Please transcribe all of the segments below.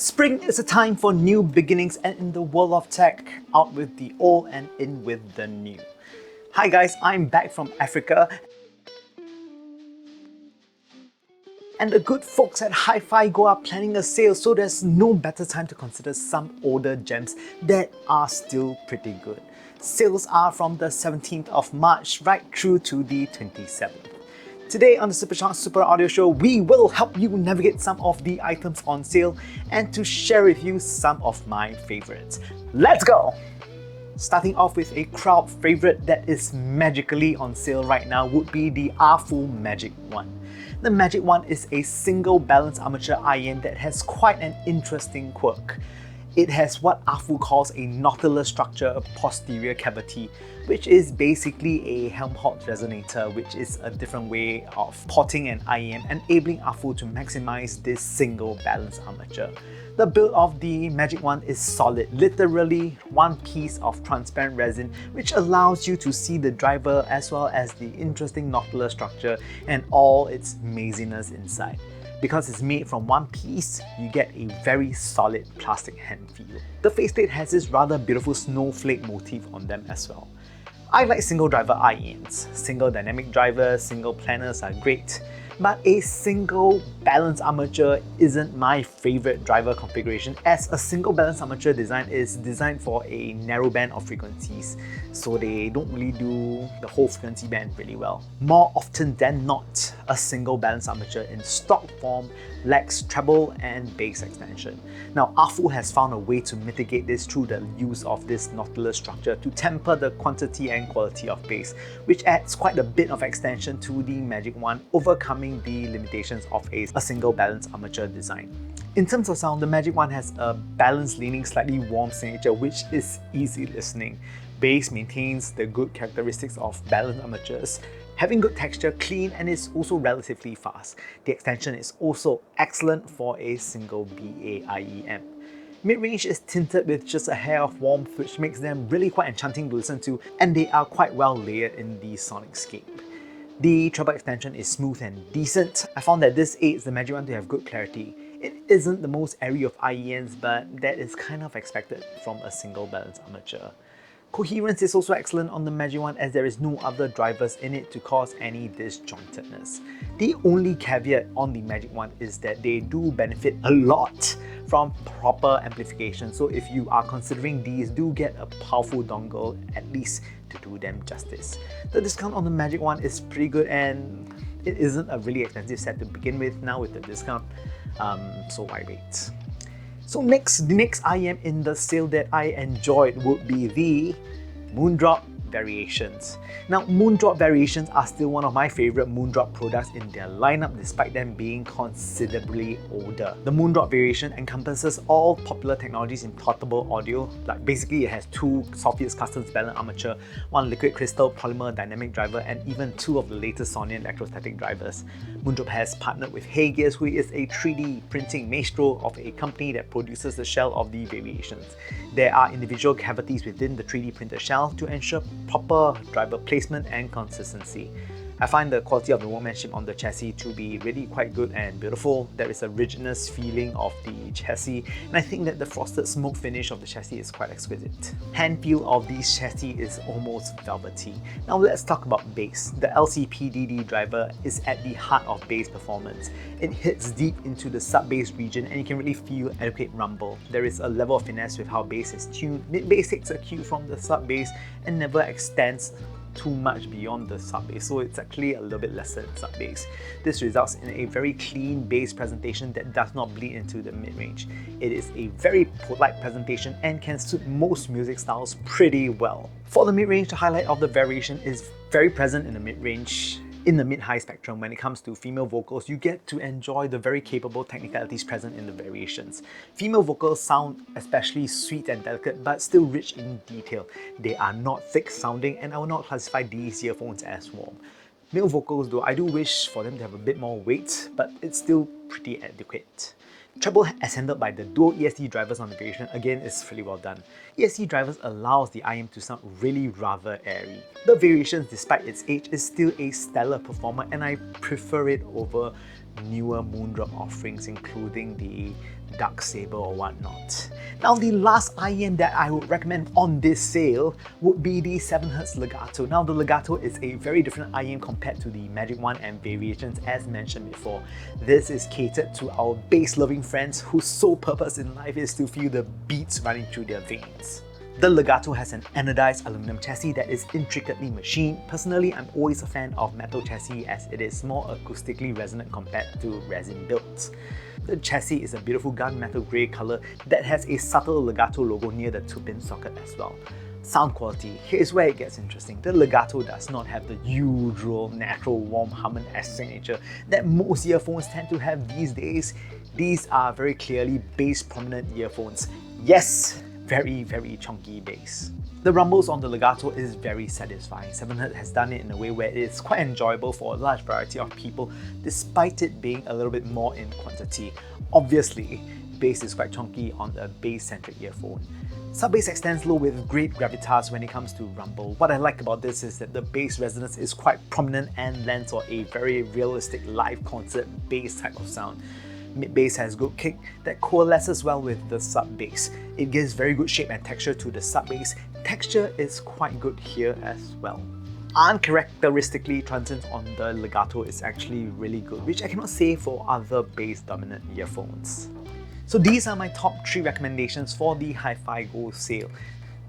Spring is a time for new beginnings, and in the world of tech, out with the old and in with the new. Hi guys, I'm back from Africa, and the good folks at Hifigo are planning a sale, so there's no better time to consider some older gems that are still pretty good. Sales are from the 17th of March right through to the 27th. Today on the Supercharged Super Audio Show, we will help you navigate some of the items on sale and to share with you some of my favorites. Let's go! Starting off with a crowd favorite that is magically on sale right now would be the AFU Magic One. The Magic One is a single balance armature IM that has quite an interesting quirk. It has what AFU calls a nautilus structure posterior cavity, which is basically a Helmholtz resonator, which is a different way of porting an IEM, enabling AFU to maximize this single balance armature. The build of the Magic One is solid, literally one piece of transparent resin, which allows you to see the driver as well as the interesting nautilus structure and all its maziness inside. Because it's made from one piece, you get a very solid plastic hand feel. The faceplate has this rather beautiful snowflake motif on them as well. I like single driver IEMs. Single dynamic drivers, single planners are great, but a single balance armature isn't my favorite driver configuration, as a single balance armature design is designed for a narrow band of frequencies, so they don't really do the whole frequency band really well. More often than not, a single balance armature in stock form lacks treble and bass extension. Now, AFU has found a way to mitigate this through the use of this nautilus structure to temper the quantity and quality of bass, which adds quite a bit of extension to the Magic One, overcoming the limitations of a single balance armature design. In terms of sound, the Magic One has a balanced leaning, slightly warm signature, which is easy listening. Bass maintains the good characteristics of balanced armatures, having good texture, clean, and is also relatively fast. The extension is also excellent for a single BA IEM. Mid-range is tinted with just a hair of warmth, which makes them really quite enchanting to listen to, and they are quite well layered in the sonicscape. The treble extension is smooth and decent. I found that this aids the Magic One to have good clarity. It isn't the most airy of IEMs, but that is kind of expected from a single balance armature. Coherence is also excellent on the Magic One, as there is no other drivers in it to cause any disjointedness. The only caveat on the Magic One is that they do benefit a lot from proper amplification, so if you are considering these, do get a powerful dongle at least to do them justice. The discount on the Magic One is pretty good, and it isn't a really expensive set to begin with. Now with the discount, so why wait? So the next IEM in the sale that I enjoyed would be the MoonDrop Variations. Now, MoonDrop Variations are still one of my favorite MoonDrop products in their lineup, despite them being considerably older. The MoonDrop Variation encompasses all popular technologies in portable audio. Like basically, it has two Sophos custom balance armature, one liquid crystal polymer dynamic driver, and even two of the latest Sonian electrostatic drivers. MoonDrop has partnered with Hifigo, who is a 3D printing maestro of a company that produces the shell of the Variations. There are individual cavities within the 3D printed shell to ensure proper driver placement and consistency. I find the quality of the workmanship on the chassis to be really quite good and beautiful. There is a rigidness feeling of the chassis, and I think that the frosted smoke finish of the chassis is quite exquisite. Hand feel of these chassis is almost velvety. Now let's talk about bass. The LCPDD driver is at the heart of bass performance. It hits deep into the sub-bass region, and you can really feel adequate rumble. There is a level of finesse with how bass is tuned. Mid-bass takes a cue from the sub-bass and never extends too much beyond the sub-bass, so it's actually a little bit lesser than sub-bass. This results in a very clean bass presentation that does not bleed into the mid-range. It is a very polite presentation and can suit most music styles pretty well. For the mid-range, the highlight of the variation is very present in the mid-range. In the mid-high spectrum, when it comes to female vocals, you get to enjoy the very capable technicalities present in the variations. Female vocals sound especially sweet and delicate, but still rich in detail. They are not thick sounding, and I will not classify these earphones as warm. Male vocals, though, I do wish for them to have a bit more weight, but it's still pretty adequate. Treble ascended by the dual ESC drivers on the variation again is really well done. ESC drivers allows the IM to sound really rather airy. The Variations, despite its age, is still a stellar performer, and I prefer it over newer MoonDrop offerings, including the Dark Saber or whatnot. Now, the last IEM that I would recommend on this sale would be the 7Hz Legato. Now, the Legato is a very different IEM compared to the Magic One and Variations as mentioned before. This is catered to our bass-loving friends whose sole purpose in life is to feel the beats running through their veins. The Legato has an anodized aluminum chassis that is intricately machined. Personally, I'm always a fan of metal chassis as it is more acoustically resonant compared to resin builds. The chassis is a beautiful gunmetal grey colour that has a subtle Legato logo near the 2-pin socket as well. Sound quality, here's where it gets interesting. The Legato does not have the usual natural warm humming-esque signature that most earphones tend to have these days. These are very clearly bass prominent earphones. Yes! Very chunky bass. The rumbles on the Legato is very satisfying. 7Hz has done it in a way where it is quite enjoyable for a large variety of people despite it being a little bit more in quantity. Obviously, bass is quite chunky on a bass-centric earphone. Sub-bass extends low with great gravitas when it comes to rumble. What I like about this is that the bass resonance is quite prominent and lends for a very realistic live concert bass type of sound. Mid-bass has good kick that coalesces well with the sub-bass. It gives very good shape and texture to the sub-bass. Texture is quite good here as well. Uncharacteristically, transient on the Legato is actually really good, which I cannot say for other bass-dominant earphones. So these are my top 3 recommendations for the Hifigo sale.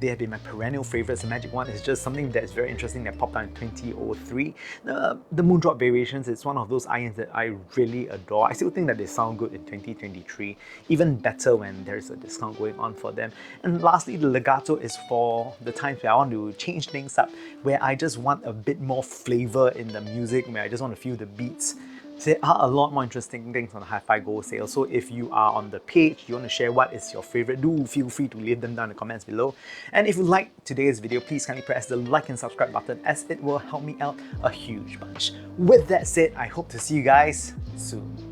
They have been my perennial favourites. The Magic One is just something that's very interesting that popped out in 2003. The MoonDrop Variations is one of those IEMs that I really adore. I still think that they sound good in 2023, even better when there's a discount going on for them. And lastly, the Legato is for the times where I want to change things up, where I just want a bit more flavour in the music, where I just want to feel the beats. There are a lot more interesting things on the Hifigo sale, so if you are on the page, you want to share what is your favourite, do feel free to leave them down in the comments below. And if you liked today's video, please kindly press the like and subscribe button as it will help me out a huge bunch. With that said, I hope to see you guys soon.